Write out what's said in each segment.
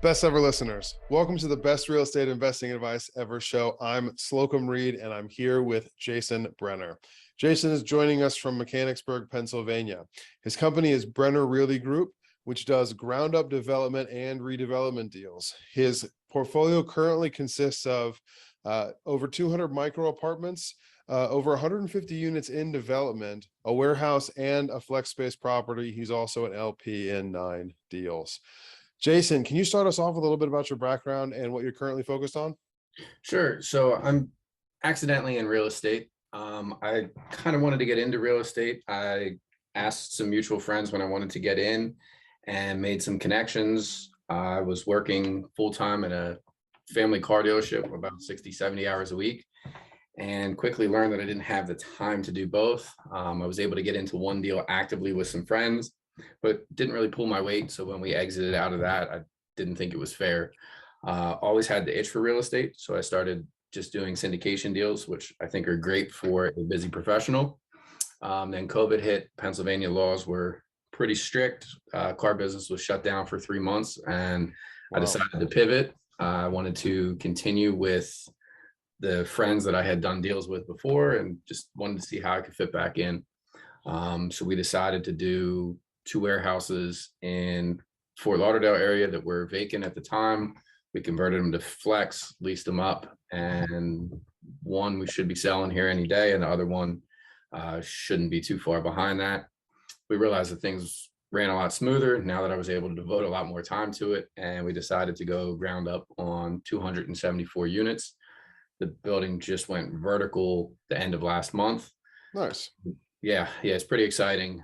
Best ever listeners, welcome to the best real estate investing advice ever show. I'm Slocum Reed and I'm here with Jason Brenner. Jason is joining us from Mechanicsburg, Pennsylvania. His company is Brenner Realty Group, which does ground up development and redevelopment deals. His portfolio currently consists of over 200 micro apartments, over 150 units in development, a warehouse, and a flex space property. He's also an LP in 9 deals. Jason, can you start us off a little bit about your background and what you're currently focused on? Sure. So I'm accidentally in real estate. I kind of wanted to get into real estate. I asked some mutual friends when I wanted to get in and made some connections. I was working full time at a family car dealership about 60, 70 hours a week, and quickly learned that I didn't have the time to do both. I was able to get into one deal actively with some friends, but didn't really pull my weight. So when we exited out of that, I didn't think it was fair. Always had the itch for real estate. So I started just doing syndication deals, which I think are great for a busy professional. Then COVID hit. Pennsylvania laws were pretty strict. Car business was shut down for 3 months, and I decided to pivot. I wanted to continue with the friends that I had done deals with before and just wanted to see how I could fit back in. So we decided to do 2 warehouses in Fort Lauderdale area that were vacant at the time. We converted them to flex, leased them up, and one we should be selling here any day, and the other one shouldn't be too far behind that. We realized that things ran a lot smoother now that I was able to devote a lot more time to it, and we decided to go ground up on 274 units. The building just went vertical the end of last month. Nice. Yeah, it's pretty exciting.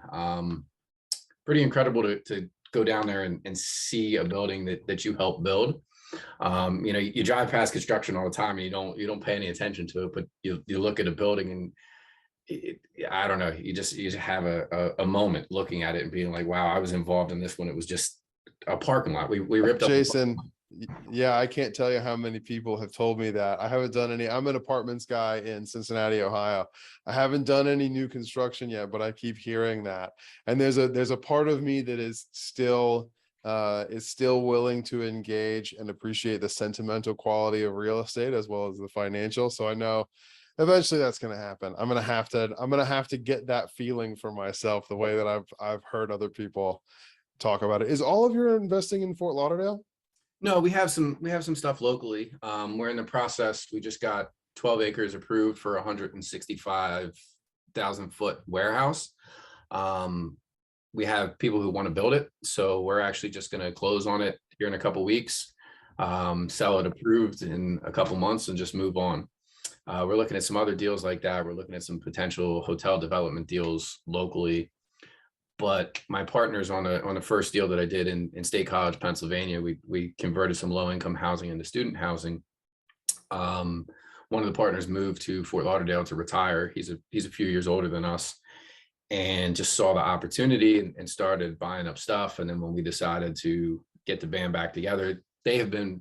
Pretty incredible to go down there and see a building that you helped build. You drive past construction all the time and you don't pay any attention to it, but you look at a building and I don't know, you just have a moment looking at it and being like, wow, I was involved in this when it was just a parking lot. We ripped up Jason. Yeah, I can't tell you how many people have told me that. I haven't done any. I'm an apartments guy in Cincinnati, Ohio. I haven't done any new construction yet, but I keep hearing that. And there's a part of me that is still willing to engage and appreciate the sentimental quality of real estate as well as the financial. So I know eventually that's going to happen. I'm going to have to get that feeling for myself the way that I've heard other people talk about it. Is all of your investing in Fort Lauderdale? No, we have some stuff locally. We're in the process. We just got 12 acres approved for 165,000 foot warehouse. We have people who want to build it, so we're actually just going to close on it here in a couple weeks, sell it approved in a couple months, and just move on. We're looking at some other deals like that. We're looking at some potential hotel development deals locally. But my partners on the first deal that I did in State College, Pennsylvania, we converted some low income housing into student housing. One of the partners moved to Fort Lauderdale to retire. He's a few years older than us, and just saw the opportunity and started buying up stuff. And then when we decided to get the band back together, the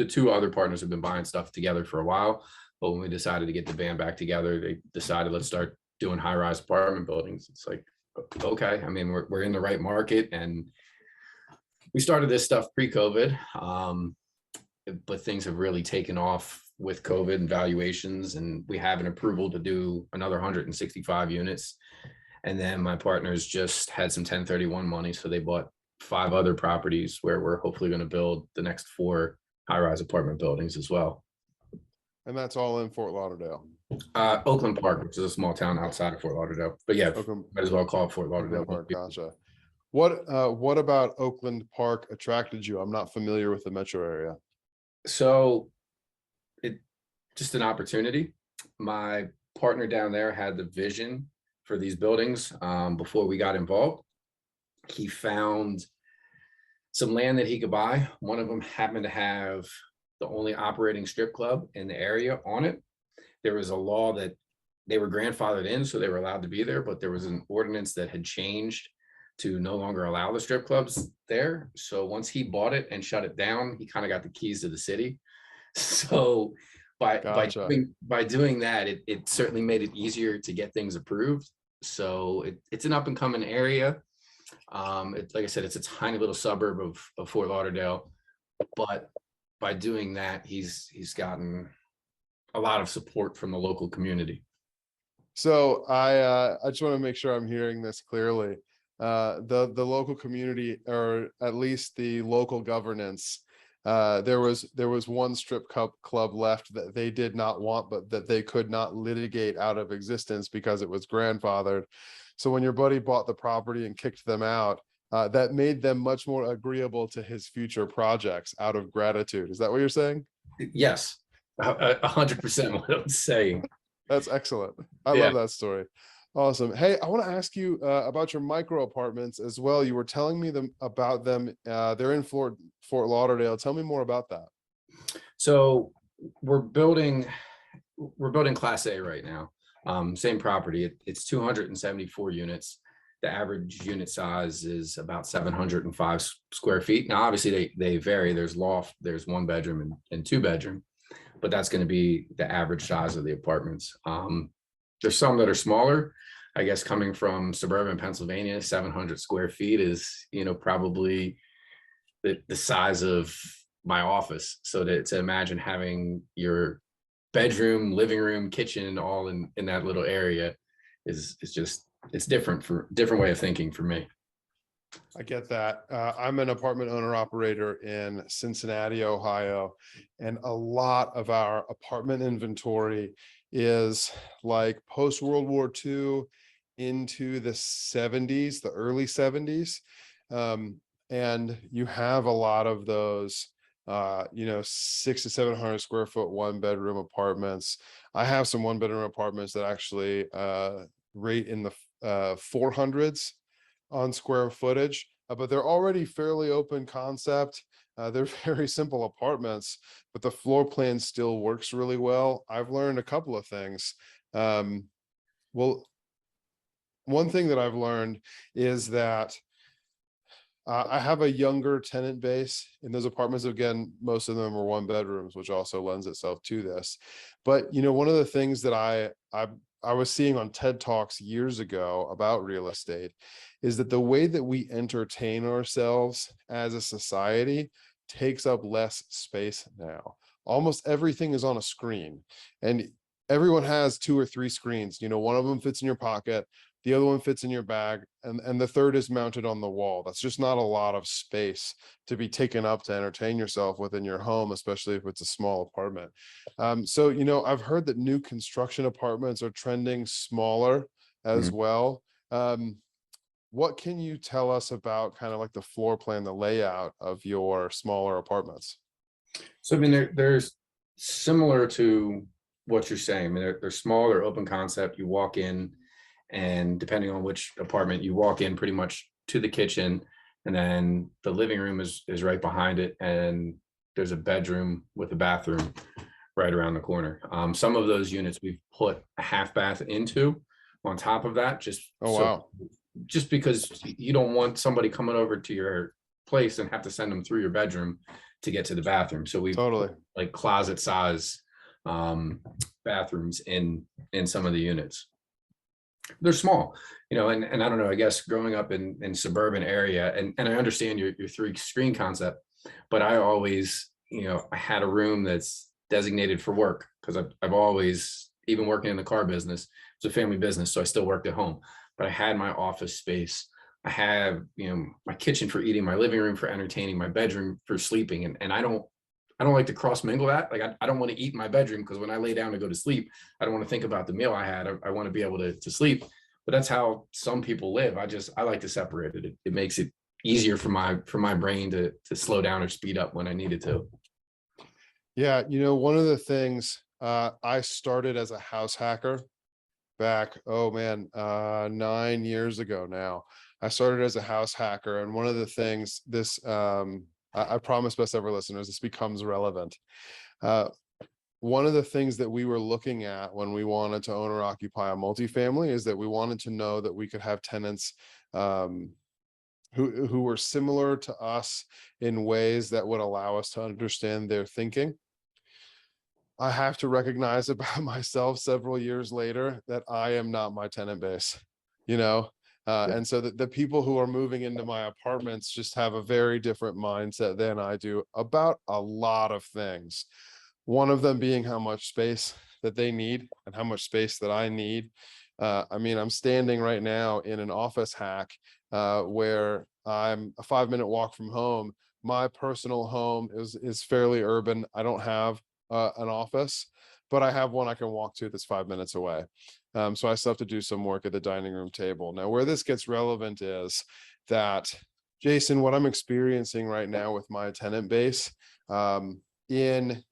2 other partners have been buying stuff together for a while. But when we decided to get the band back together, they decided, let's start doing high-rise apartment buildings. It's like, okay, I mean, we're in the right market, and we started this stuff pre-COVID, but things have really taken off with COVID and valuations, and we have an approval to do another 165 units. And then my partners just had some 1031 money, so they bought 5 other properties where we're hopefully going to build the next 4 high-rise apartment buildings as well. And that's all in Fort Lauderdale. Oakland Park, which is a small town outside of Fort Lauderdale, but yeah, might as well call it Fort Lauderdale. Park, gotcha. What about Oakland Park attracted you? I'm not familiar with the metro area. So it just an opportunity. My partner down there had the vision for these buildings before we got involved. He found some land that he could buy. One of them happened to have the only operating strip club in the area on it. There was a law that they were grandfathered in, so they were allowed to be there, but there was an ordinance that had changed to no longer allow the strip clubs there. So once he bought it and shut it down, he kind of got the keys to the city. So by doing that, it certainly made it easier to get things approved. So it's an up and coming area. Like I said, it's a tiny little suburb of Fort Lauderdale. but by doing that, he's gotten a lot of support from the local community. So I just want to make sure I'm hearing this clearly. The local community, or at least the local governance, there was one strip club left that they did not want, but that they could not litigate out of existence because it was grandfathered. So when your buddy bought the property and kicked them out, that made them much more agreeable to his future projects out of gratitude. Is that what you're saying? Yes, 100% what I'm saying. That's excellent. I Yeah. love that story. Awesome. Hey, I want to ask you about your micro apartments as well. You were telling me about them. They're in Fort Lauderdale. Tell me more about that. So we're building Class A right now. Same property. It's 274 units. The average unit size is about 705 square feet. Now, obviously, they vary. There's loft, there's one bedroom and two bedroom, but that's going to be the average size of the apartments. There's some that are smaller. I guess coming from suburban Pennsylvania, 700 square feet is, probably the size of my office. So to imagine having your bedroom, living room, kitchen, all in that little area is just, it's different way of thinking for me. I get that. I'm an apartment owner operator in Cincinnati, Ohio, and a lot of our apartment inventory is like post World War II into the 70s, the early 70s. And you have a lot of those, 600 to 700 square foot, one bedroom apartments. I have some one bedroom apartments that actually rate in the 400s on square footage, but they're already fairly open concept. They're very simple apartments, but the floor plan still works really well. I've learned a couple of things. Well, one thing that I've learned is that I have a younger tenant base in those apartments. Again, most of them are one bedrooms, which also lends itself to this. But one of the things that I was seeing on TED Talks years ago about real estate is that the way that we entertain ourselves as a society takes up less space now. Almost everything is on a screen, and everyone has two or three screens. One of them fits in your pocket, the other one fits in your bag, and the third is mounted on the wall. That's just not a lot of space to be taken up to entertain yourself within your home, especially if it's a small apartment. So I've heard that new construction apartments are trending smaller as Mhm. well. What can you tell us about kind of like the floor plan, the layout of your smaller apartments? So I mean, there's similar to what you're saying. I mean, they're small, they're open concept. You walk in, and depending on which apartment you walk in, pretty much to the kitchen, and then the living room is right behind it, and there's a bedroom with a bathroom right around the corner. Some of those units we've put a half bath into on top of that, Oh, wow. just because you don't want somebody coming over to your place and have to send them through your bedroom to get to the bathroom. So we've Totally. put like closet size bathrooms in some of the units. They're small, and I don't know, I guess growing up in suburban area, and I understand your three screen concept, but I always, I had a room that's designated for work because I've always, even working in the car business, it's a family business, so I still worked at home, but I had my office space. I have, my kitchen for eating, my living room for entertaining, my bedroom for sleeping, and I don't like to cross mingle that. Like I don't want to eat in my bedroom because when I lay down to go to sleep, I don't want to think about the meal I had. I want to be able to sleep. But that's how some people live. I like to separate it. It makes it easier for my brain to slow down or speed up when I needed to. Yeah, one of the things, I started as a house hacker back, oh man, 9 years ago now. I started as a house hacker, and one of the things I promise best ever listeners, this becomes relevant. One of the things that we were looking at when we wanted to own or occupy a multifamily is that we wanted to know that we could have tenants who were similar to us in ways that would allow us to understand their thinking. I have to recognize about myself several years later that I am not my tenant base. You know, And so the people who are moving into my apartments just have a very different mindset than I do about a lot of things. One of them being how much space that they need and how much space that I need. I mean, I'm standing right now in an office hack where I'm a 5-minute walk from home. My personal home is fairly urban. I don't have an office, but I have one I can walk to that's 5 minutes away. So I still have to do some work at the dining room table. Now, where this gets relevant is that, Jason, what I'm experiencing right now with my tenant base in,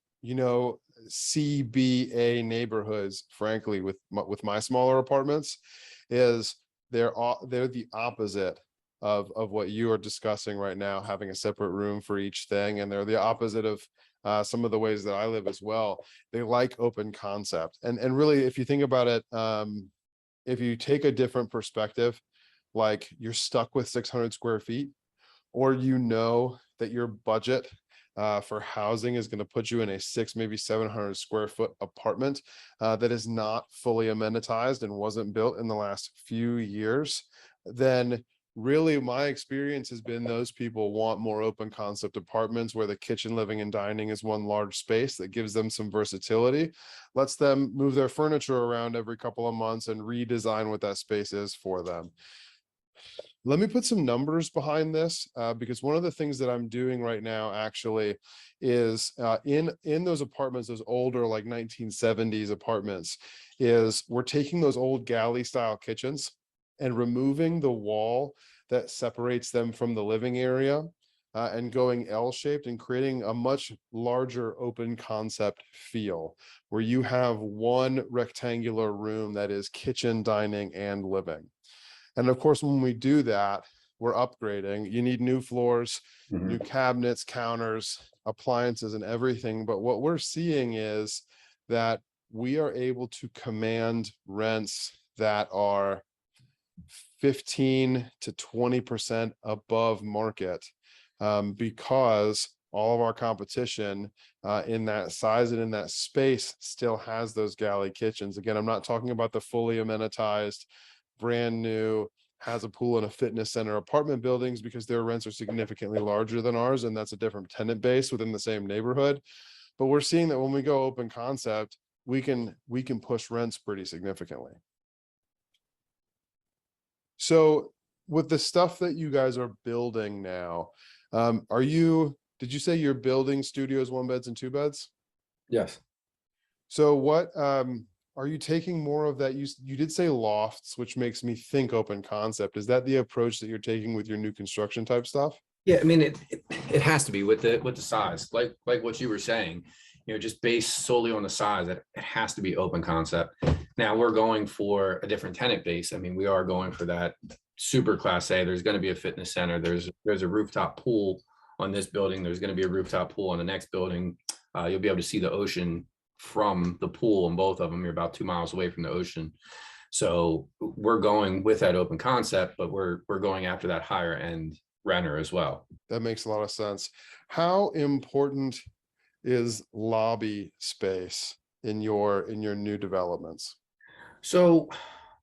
CBA neighborhoods, frankly, with my smaller apartments, is they're the opposite of what you are discussing right now, having a separate room for each thing, and they're the opposite of some of the ways that I live as well. They like open concept, and really, if you think about it, if you take a different perspective, like you're stuck with 600 square feet, or that your budget for housing is going to put you in a 600, maybe 700 square foot apartment that is not fully amenitized and wasn't built in the last few years, then really my experience has been those people want more open concept apartments where the kitchen, living, and dining is one large space that gives them some versatility, lets them move their furniture around every couple of months and redesign what that space is for them. Let me put some numbers behind this because one of the things that I'm doing right now actually is in those apartments, those older like 1970s apartments, is we're taking those old galley style kitchens and removing the wall that separates them from the living area and going L-shaped and creating a much larger open concept feel where you have one rectangular room that is kitchen, dining, and living. And of course, when we do that, we're upgrading. You need new floors, new cabinets, counters, appliances, and everything. But what we're seeing is that we are able to command rents that are 15 to 20% above market because all of our competition in that size and in that space still has those galley kitchens. Again, I'm not talking about the fully amenitized, brand new, has a pool and a fitness center apartment buildings because their rents are significantly larger than ours, and that's a different tenant base within the same neighborhood. But we're seeing that when we go open concept, we can push rents pretty significantly. So with the stuff that you guys are building now, did you say you're building studios, 1 beds and 2 beds? Yes. So what are you taking more of that? You did say lofts, which makes me think open concept. Is that the approach that you're taking with your new construction type stuff? Yeah, I mean, it has to be with the size, like what you were saying, just based solely on the size, that it has to be open concept. Now we're going for a different tenant base. I mean, we are going for that super class A. There's going to be a fitness center. There's a rooftop pool on this building. There's going to be a rooftop pool on the next building. You'll be able to see the ocean from the pool in both of them. You're about 2 miles away from the ocean. So we're going with that open concept, but we're going after that higher end renter as well. That makes a lot of sense. How important is lobby space in your new developments? So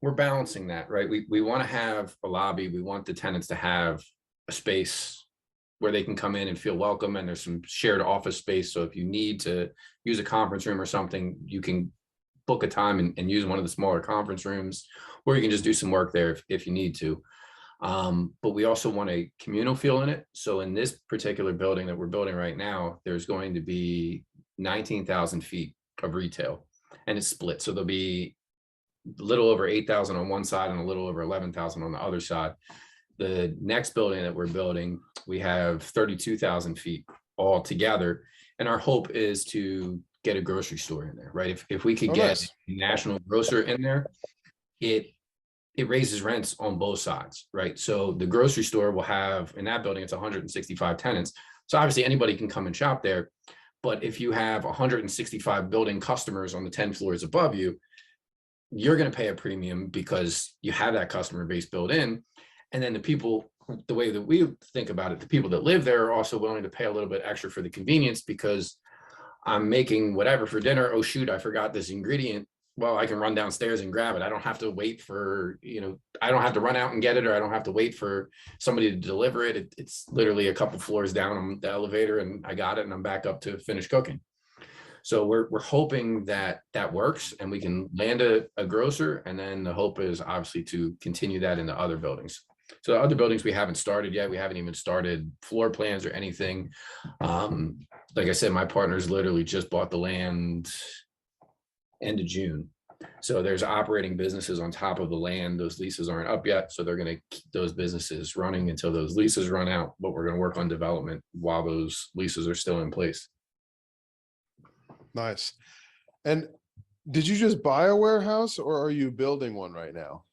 we're balancing that, right? We want to have a lobby. We want the tenants to have a space where they can come in and feel welcome, and there's some shared office space. So if you need to use a conference room or something, you can book a time and use one of the smaller conference rooms, or you can just do some work there if you need to. But we also want a communal feel in it. So in this particular building that we're building right now, there's going to be 19,000 feet of retail, and it's split. So there'll be a little over 8,000 on one side and a little over 11,000 on the other side. The next building that we're building, we have 32,000 feet all together. And our hope is to get a grocery store in there, right? If we could get a national grocer in there, it raises rents on both sides, right? So the grocery store will have, in that building, it's 165 tenants. So obviously anybody can come and shop there. But if you have 165 building customers on the 10 floors above you, you're going to pay a premium because you have that customer base built in. And then the people, the way that we think about it, the people that live there are also willing to pay a little bit extra for the convenience because I'm making whatever for dinner. Oh, shoot, I forgot this ingredient. well, I can run downstairs and grab it. I don't have to wait for, I don't have to run out and get it, or I don't have to wait for somebody to deliver it. It's literally a couple floors down on the elevator and I got it and I'm back up to finish cooking. So we're hoping that that works and we can land a grocer. And then the hope is obviously to continue that in the other buildings. So the other buildings we haven't started yet. We haven't even started floor plans or anything. Like I said, my partners literally just bought the land end of June. So there's operating businesses on top of the land. Those leases aren't up yet. So they're going to keep those businesses running until those leases run out. But we're going to work on development while those leases are still in place. Nice. And did you just buy a warehouse or are you building one right now?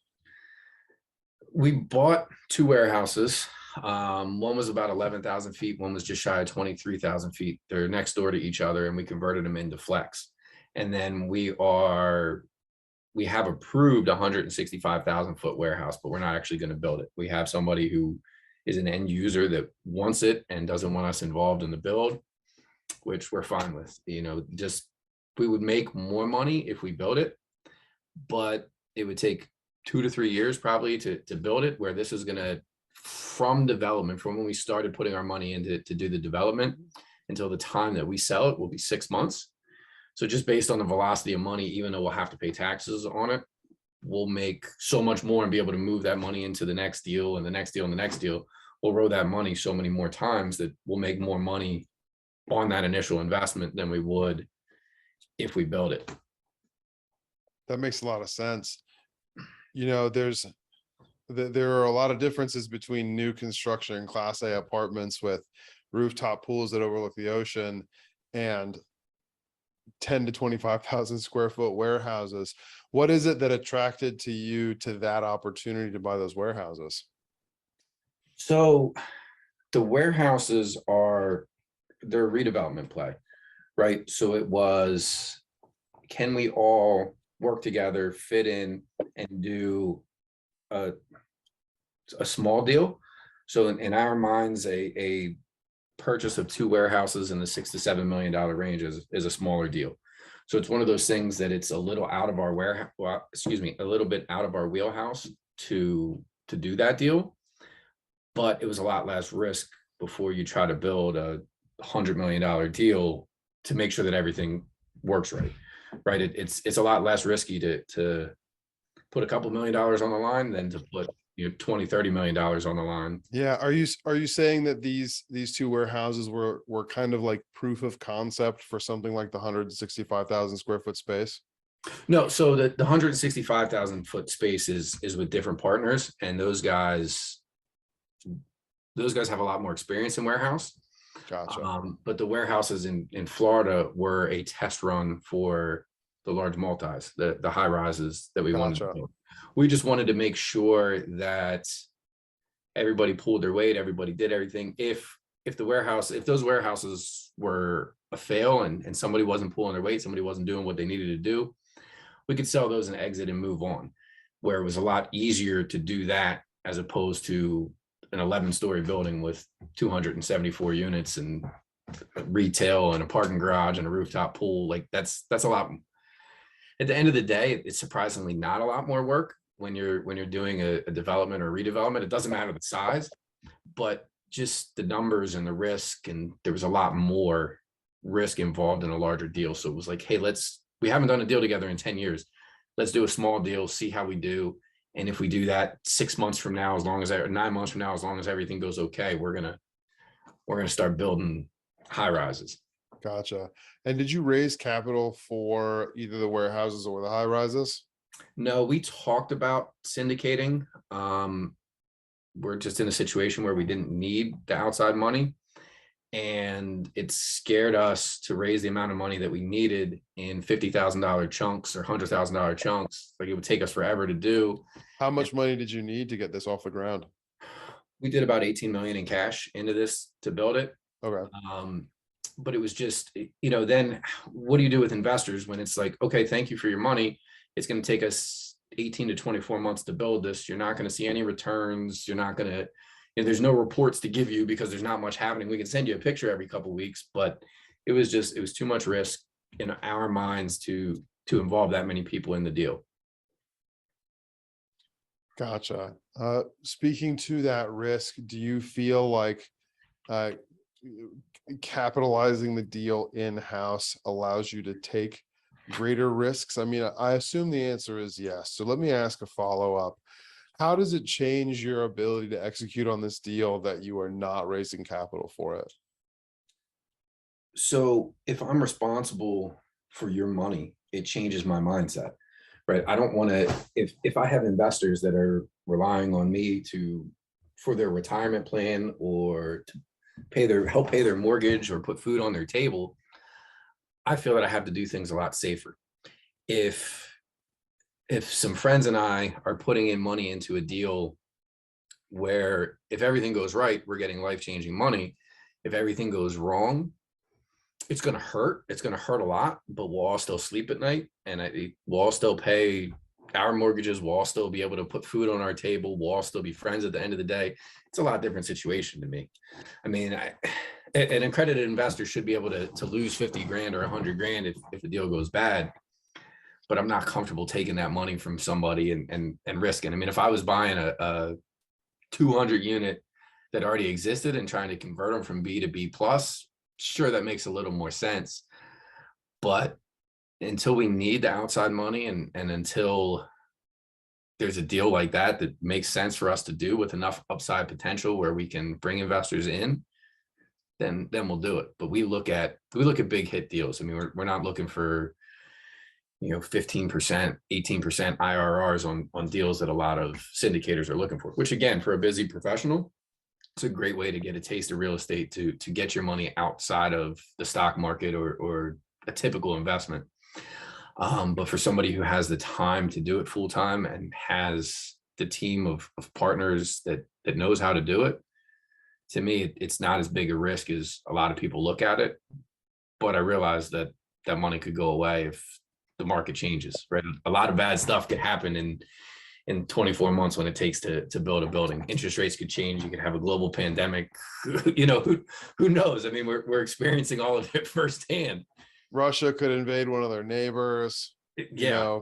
We bought 2 warehouses. One was about 11,000 feet. One was just shy of 23,000 feet. They're next door to each other and we converted them into flex. And then we have approved 165,000 foot warehouse, but we're not actually going to build it. We have somebody who is an end user that wants it and doesn't want us involved in the build, which we're fine with. Just we would make more money if we build it, but it would take 2 to 3 years probably to build it, where this is going to, from development, from when we started putting our money into to do the development until the time that we sell it will be 6 months. So just based on the velocity of money, even though we'll have to pay taxes on it, we'll make so much more and be able to move that money into the next deal and the next deal and the next deal. We'll roll that money so many more times that we'll make more money on that initial investment than we would if we build it. That makes a lot of sense. There are a lot of differences between new construction and Class A apartments with rooftop pools that overlook the ocean and 10 to 25,000 square foot warehouses. What is it that attracted to you to that opportunity to buy those warehouses? So the warehouses they're a redevelopment play, right? So it was, can we all work together, fit in and do a small deal? So in our minds, a purchase of 2 warehouses in the $6 to $7 million range is a smaller deal. So it's one of those things that it's a little out of our warehouse, a little bit out of our wheelhouse to do that deal. But it was a lot less risk before you try to build a $100 million deal to make sure that everything works right. It's a lot less risky to put a couple $1 million on the line than to put 20, $30 million on the line. Yeah. Are you saying that these 2 warehouses were kind of like proof of concept for something like the 165,000 square foot space? No. So the 165,000 foot space is with different partners, and those guys have a lot more experience in warehouse. Gotcha. But the warehouses in Florida were a test run for the large multis, the high rises that we wanted to build. We just wanted to make sure that everybody pulled their weight, everybody did everything. If those warehouses were a fail and somebody wasn't pulling their weight, somebody wasn't doing what they needed to do, we could sell those and exit and move on. Where it was a lot easier to do that as opposed to an 11-story building with 274 units and retail and a parking garage and a rooftop pool. Like that's a lot. At the end of the day, it's surprisingly not a lot more work when you're doing a development or redevelopment. It doesn't matter the size, but just the numbers and the risk, and there was a lot more risk involved in a larger deal. So it was like, hey, we haven't done a deal together in 10 years. Let's do a small deal, see how we do. And if we do that 6 months from now, 9 months from now, as long as everything goes okay, we're gonna start building high rises. Gotcha. And did you raise capital for either the warehouses or the high rises? No, we talked about syndicating. We're just in a situation where we didn't need the outside money, and it scared us to raise the amount of money that we needed in $50,000 chunks or $100,000 chunks. Like, it would take us forever to do. How much money did you need to get this off the ground? We did about 18 million in cash into this to build it. Okay. But it was just, then what do you do with investors when it's like, okay, thank you for your money. It's going to take us 18 to 24 months to build this. You're not going to see any returns. You're not going to, there's no reports to give you because there's not much happening. We can send you a picture every couple of weeks, but it was too much risk in our minds to to involve that many people in the deal. Gotcha. Speaking to that risk, do you feel like uh, capitalizing the deal in-house allows you to take greater risks? I mean, I assume the answer is yes. So let me ask a follow-up. How does it change your ability to execute on this deal that you are not raising capital for it? So if I'm responsible for your money, it changes my mindset, right? I don't want to, if I have investors that are relying on me for their retirement plan or to help pay their mortgage or put food on their table, I feel that I have to do things a lot safer. If some friends and I are putting in money into a deal where if everything goes right, we're getting life-changing money. If everything goes wrong, it's going to hurt. It's going to hurt a lot, but we'll all still sleep at night, and we'll all still pay our mortgages. We'll all still be able to put food on our table. We'll all still be friends at the end of the day. It's a lot different situation to me. I mean, an accredited investor should be able to lose 50 grand or 100 grand if the deal goes bad. But I'm not comfortable taking that money from somebody and risking. I mean, if I was buying a 200 unit that already existed and trying to convert them from B to B plus, sure, that makes a little more sense. But until we need the outside money and until there's a deal like that makes sense for us to do with enough upside potential where we can bring investors in, then we'll do it. But we look at big hit deals. I mean, we're not looking for 15%, 18% IRRs on deals that a lot of syndicators are looking for, which again, for a busy professional, it's a great way to get a taste of real estate to get your money outside of the stock market or a typical investment. But for somebody who has the time to do it full time and has the team of partners that knows how to do it, to me, it's not as big a risk as a lot of people look at it. But I realize that money could go away if the market changes, right? A lot of bad stuff could happen in 24 months when it takes to build a building. Interest rates could change. You could have a global pandemic. Who knows? I mean, we're experiencing all of it firsthand. Russia could invade one of their neighbors. Yeah.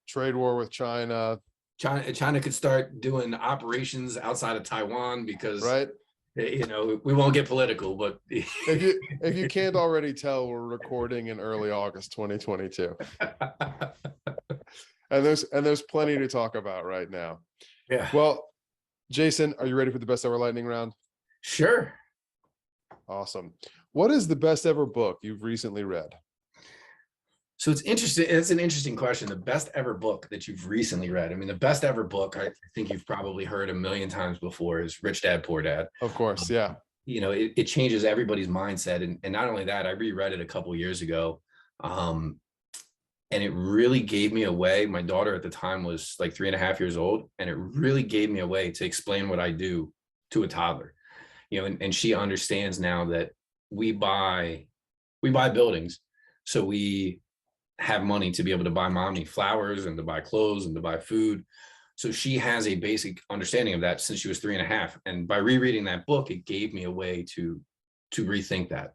Trade war with China. China could start doing operations outside of Taiwan because, right? We won't get political, but if you can't already tell, we're recording in early August 2022. And there's plenty to talk about right now. Yeah. Well, Jason, are you ready for the best ever lightning round? Sure. Awesome. What is the best ever book you've recently read? So it's interesting. It's an interesting question. The best ever book that you've recently read. I mean, the best ever book, I think you've probably heard a million times before, is Rich Dad, Poor Dad. Of course. Yeah. It changes everybody's mindset. And not only that, I reread it a couple of years ago. And it really gave me a way. My daughter at the time was like 3.5 years old. And it really gave me a way to explain what I do to a toddler. And she understands now that we buy buildings. So we have money to be able to buy mommy flowers and to buy clothes and to buy food. So she has a basic understanding of that since she was 3.5. And by rereading that book, it gave me a way to rethink that.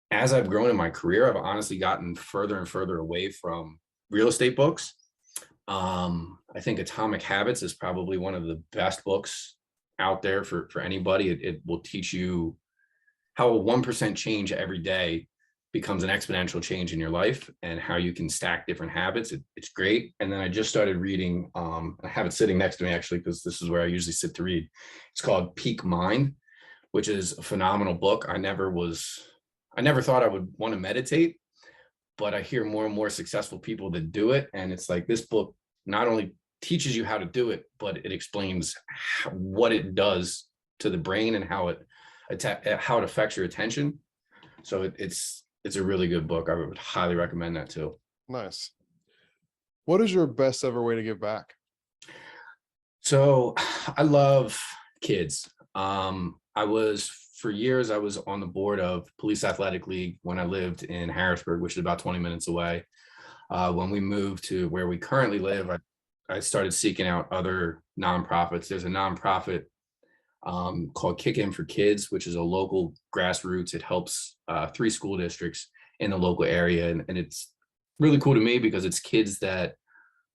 As I've grown in my career, I've honestly gotten further and further away from real estate books. I think Atomic Habits is probably one of the best books out there for anybody. It will teach you how a 1% change every day becomes an exponential change in your life and how you can stack different habits. It's great. And then I just started reading, I have it sitting next to me actually, because this is where I usually sit to read. It's called Peak Mind, which is a phenomenal book. I never thought I would want to meditate, but I hear more and more successful people that do it. And it's like, this book not only teaches you how to do it, but it explains what it does to the brain and how it affects your attention. So it's a really good book. I would highly recommend that too. Nice. What is your best ever way to give back? So I love kids. For years, I was on the board of Police Athletic League when I lived in Harrisburg, which is about 20 minutes away. When we moved to where we currently live, I started seeking out other nonprofits. There's a nonprofit called Kick In for Kids, which is a local grassroots. It helps 3 school districts in the local area, and really cool to me because it's kids that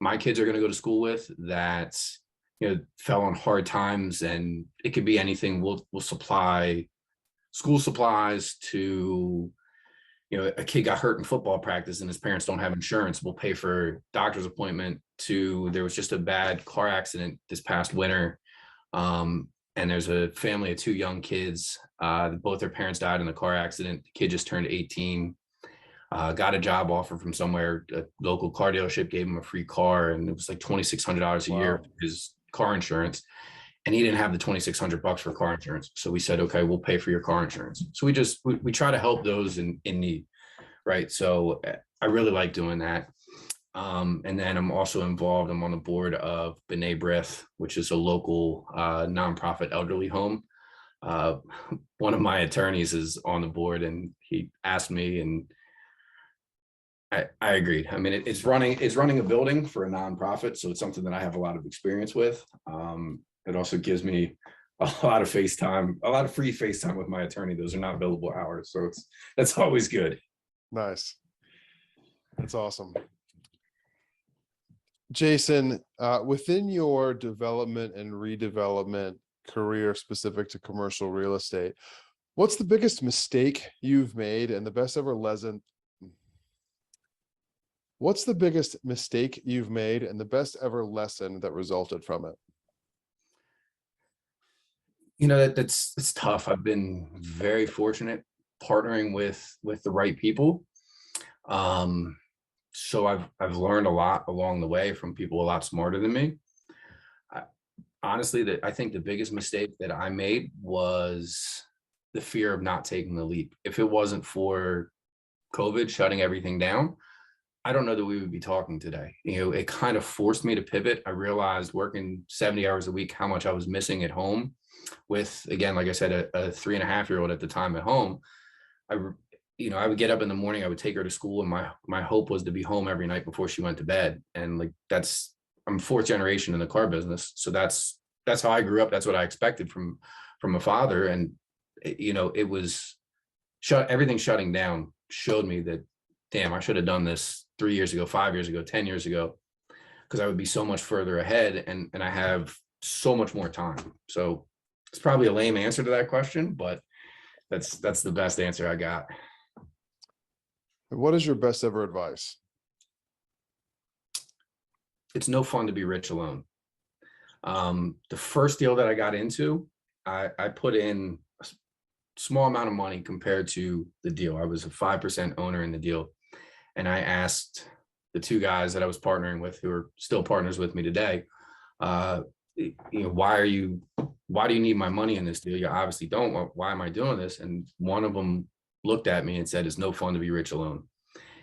my kids are going to go to school with that, fell on hard times, and it could be anything. We'll supply school supplies to, a kid got hurt in football practice and his parents don't have insurance. We'll pay for doctor's appointment to, there was just a bad car accident this past winter. And there's a family of two young kids. Both their parents died in the car accident. The kid just turned 18, got a job offer from somewhere. A local car dealership gave him a free car, and it was like $2,600 a year Wow. for his car insurance. And he didn't have the $2,600 for car insurance. So we said, okay, we'll pay for your car insurance. So we try to help those in need. Right. So I really like doing that. And then I'm also involved. I'm on the board of B'nai B'rith, which is a local nonprofit elderly home. One of my attorneys is on the board, and he asked me, and I agreed. I mean, it's running a building for a nonprofit, so it's something that I have a lot of experience with. It also gives me a lot of FaceTime, a lot of free FaceTime with my attorney. Those are not billable hours, so that's always good. Nice. That's awesome. Jason, within your development and redevelopment career specific to commercial real estate, what's the biggest mistake you've made and the best ever lesson? What's the biggest mistake you've made and the best ever lesson that resulted from it? It's tough. I've been very fortunate partnering with the right people. So I've learned a lot along the way from people a lot smarter than me. Honestly, I think the biggest mistake that I made was the fear of not taking the leap. If it wasn't for COVID shutting everything down, I don't know that we would be talking today. It kind of forced me to pivot. I realized working 70 hours a week, how much I was missing at home with, again, like I said, a 3.5-year-old at the time at home. I would get up in the morning, I would take her to school, and my hope was to be home every night before she went to bed. And like, I'm fourth generation in the car business. So that's how I grew up. That's what I expected from a father. And it was everything shutting down showed me that, damn, I should have done this 3 years ago, 5 years ago, 10 years ago, because I would be so much further ahead, and I have so much more time. So it's probably a lame answer to that question, but that's the best answer I got. What is your best ever advice? It's no fun to be rich alone. The first deal that I got into, I put in a small amount of money compared to the deal. I was a 5% owner in the deal. And I asked the two guys that I was partnering with, who are still partners with me today, why do you need my money in this deal? You obviously don't. Why am I doing this? And one of them looked at me and said, it's no fun to be rich alone.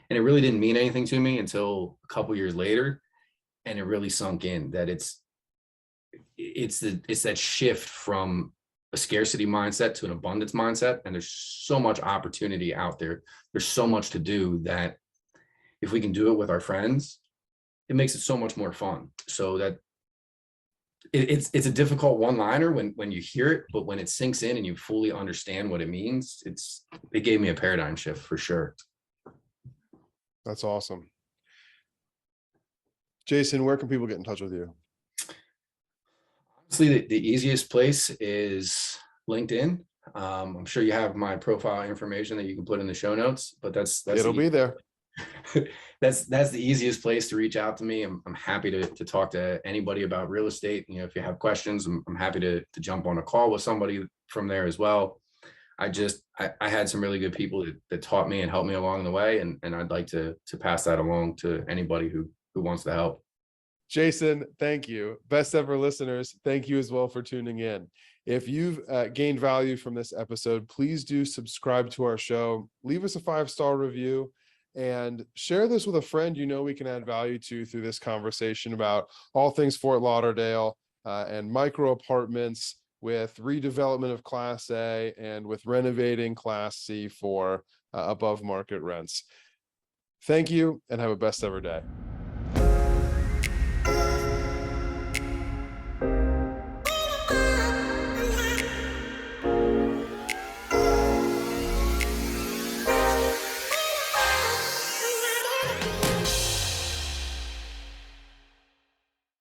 And it really didn't mean anything to me until a couple years later. And it really sunk in that it's that shift from a scarcity mindset to an abundance mindset. And there's so much opportunity out there. There's so much to do that if we can do it with our friends, it makes it so much more fun. So that it's a difficult one-liner when you hear it, but when it sinks in and you fully understand what it means, it gave me a paradigm shift for sure. That's awesome. Jason, where can people get in touch with you? Honestly, the easiest place is LinkedIn. I'm sure you have my profile information that you can put in the show notes, but that's It'll be there. that's the easiest place to reach out to me. I'm happy to talk to anybody about real estate. If you have questions, I'm happy to jump on a call with somebody from there as well. I had some really good people that taught me and helped me along the way, and I'd like to pass that along to anybody who wants to help. Jason, thank you. Best ever listeners, thank you as well for tuning in. If you've gained value from this episode, please do subscribe to our show, leave us a 5-star review, and share this with a friend we can add value to through this conversation about all things Fort Lauderdale and micro apartments, with redevelopment of Class A and with renovating Class C for above market rents. Thank you, and have a best ever day.